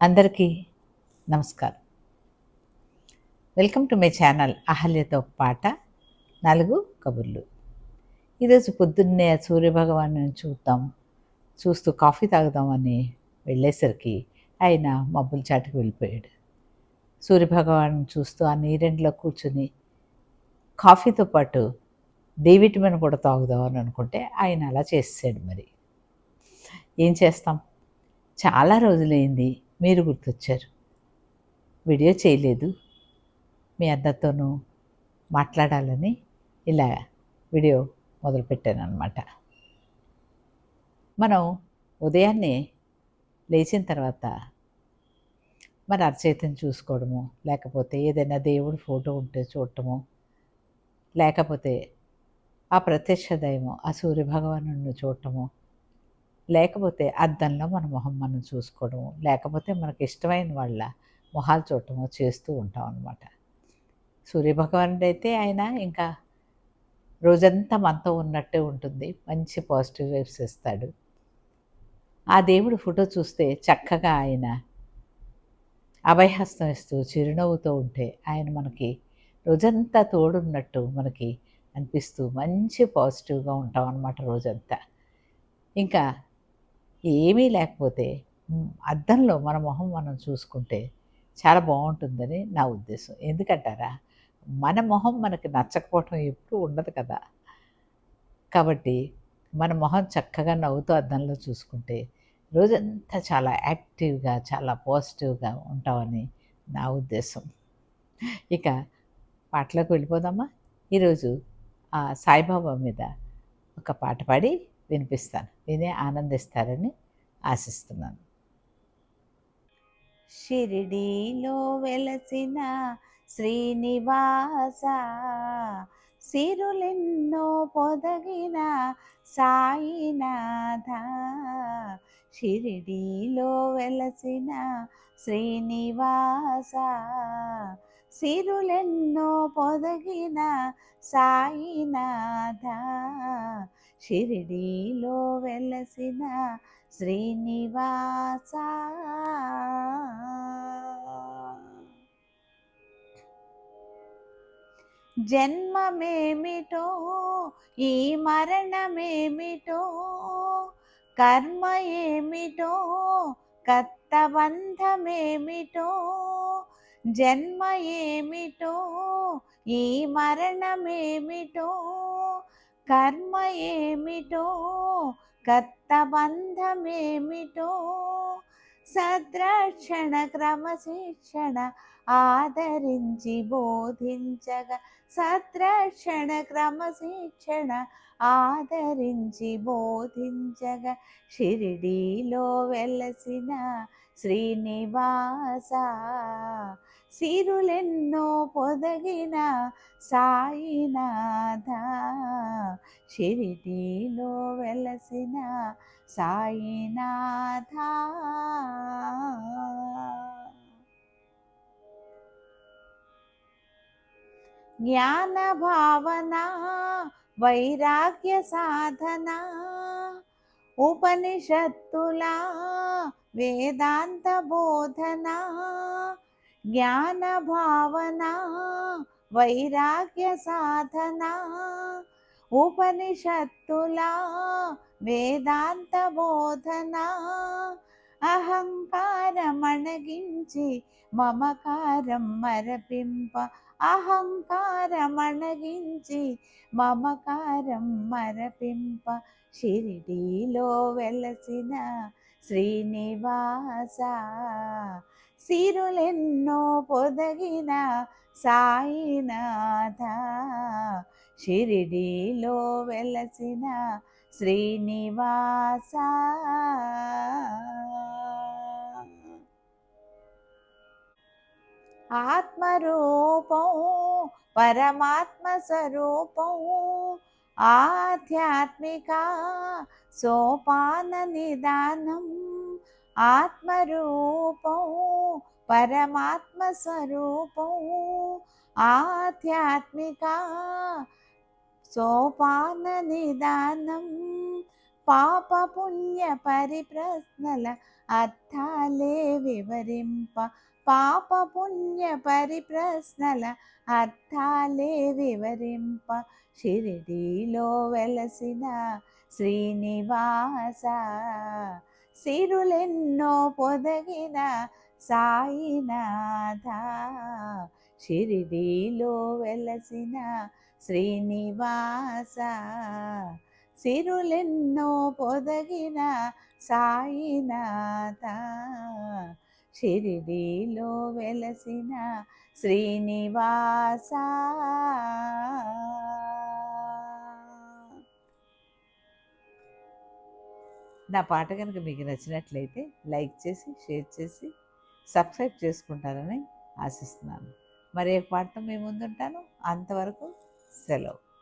అందరికీ నమస్కారం. Welcome to my channel అహల్యతో పాట 4 కబుర్లు. ఈరోజు పొద్దున్నే సూర్యభగవాను చూస్తూ కాఫీ తాగుదామని వెళ్ళేసరికి ఆయన మబ్బుల చాటుకు వెళ్ళిపోయాడు. సూర్యభగవాను చూస్తూ ఆ నీరెండ్లో కూర్చొని కాఫీతో పాటు డి విటమిన్ కూడా తాగుదామని అనుకుంటే ఆయన అలా చేసేసాడు. మరి ఏం చేస్తాం, చాలా రోజులైంది, మీరు గుర్తొచ్చారు. వీడియో చేయలేదు, మీ అందరితోనూ మాట్లాడాలని ఇలా వీడియో మొదలుపెట్టానమాట. మనం ఉదయాన్నే లేచిన తర్వాత మన అరచేతిని చూసుకోవడము, లేకపోతే ఏదైనా దేవుడి ఫోటో ఉంటే చూడటము, లేకపోతే ఆ ప్రత్యక్ష దైవం ఆ సూర్యభగవాను చూడటము, లేకపోతే అద్దంలో మన మొహం మనం చూసుకోవడము, లేకపోతే మనకి ఇష్టమైన వాళ్ళ మొహాలు చూడటము చేస్తూ ఉంటాం అన్నమాట. సూర్యభగవానుడైతే ఆయన ఇంకా రోజంతా మనతో ఉన్నట్టే ఉంటుంది, మంచి పాజిటివ్ వైబ్స్ ఇస్తాడు. ఆ దేవుడి ఫోటో చూస్తే చక్కగా ఆయన అభయహస్తం ఇస్తూ చిరునవ్వుతో ఉంటే ఆయన మనకి రోజంతా తోడున్నట్టు మనకి అనిపిస్తూ మంచి పాజిటివ్గా ఉంటాం అన్నమాట రోజంతా. ఇంకా ఏమీ లేకపోతే అద్దంలో మన మొహం మనం చూసుకుంటే చాలా బాగుంటుందని నా ఉద్దేశం. ఎందుకంటారా, మన మొహం మనకి నచ్చకపోవటం ఎప్పుడూ ఉండదు కదా. కాబట్టి మన మొహం చక్కగా నవ్వుతూ అద్దంలో చూసుకుంటే రోజంతా చాలా యాక్టివ్గా, చాలా పాజిటివ్గా ఉంటామని నా ఉద్దేశం. ఇక పాటలోకి వెళ్ళిపోదామా? ఈరోజు ఆ సాయిబాబా మీద ఒక పాట పాడి వినిపిస్తాను. విని ఆనందిస్తారని ఆశిస్తున్నాను. షిరిడీలో వెలసిన శ్రీనివాస, సిరులెన్నో పొదగిన సాయినాథ. షిరిడీలో వెలసిన శ్రీనివాస, సిరులెన్నో పొదగిన సాయినాథ. షిరిడీలో వెలసిన శ్రీనివాస. జన్మమేమిటో ఈ మరణమేమిటో, కర్మ ఏమిటో కర్తబంధమేమిటో. జన్మ ఏమిటో ఈ మరణమేమిటో, కర్మ ఏమిటో కర్తబంధమేమిటో. సద్రక్షణ క్రమశిక్షణ ఆదరించి బోధించగా, సద్రక్షణ క్రమశిక్షణ ఆదరించి బోధించగా, షిరిడీలో వెలసిన శ్రీనివాస, సిరులెన్నో పొదగిన సాయినాథ. షిరిడీలో వెలసిన సాయినాథ. జ్ఞాన భావన వైరాగ్య సాధన, ఉపనిషత్తుల వేదాంత బోధన. జ్ఞాన భావన వైరాగ్య సాధన, ఉపనిషత్తుల వేదాంత బోధన. అహంకారమణగించి మమకారం మరపింప, అహంకారమణగించి మమకారం మరపింప. షిరిడీలో వెలసిన శ్రీనివాస, సిరులెన్నో పొదగిన సాయినాథ. షిరిడీలో వెలసిన శ్రీనివాస. ఆత్మరూపం పరమాత్మ స్వరూపం, ఆధ్యాత్మిక సోపాన నిదానం. ఆత్మరూపం పరమాత్మ స్వరూపం, ఆధ్యాత్మిక సోపాన నిదానం. పాప పుణ్య పరిప్రశ్నల అర్థాలే వివరింప, పాప పుణ్య పరిప్రశ్నల అర్థాలే వివరింప, షిరిడీలో వెలసిన శ్రీనివాస, సిరులెన్నో పొదగిన సాయినాథ, షిరిడీలో వెలసిన శ్రీనివాస, సిరులెన్నో పొదగిన సాయినాథ, షిరిడీలో వెలసిన శ్రీనివాస. నా పాట కనుక మీకు నచ్చినట్లయితే లైక్ చేసి, షేర్ చేసి, సబ్స్క్రైబ్ చేసుకుంటారని ఆశిస్తున్నాను. మరి ఒక పాటతో మీ ముందుంటాను. అంతవరకు సెలవు.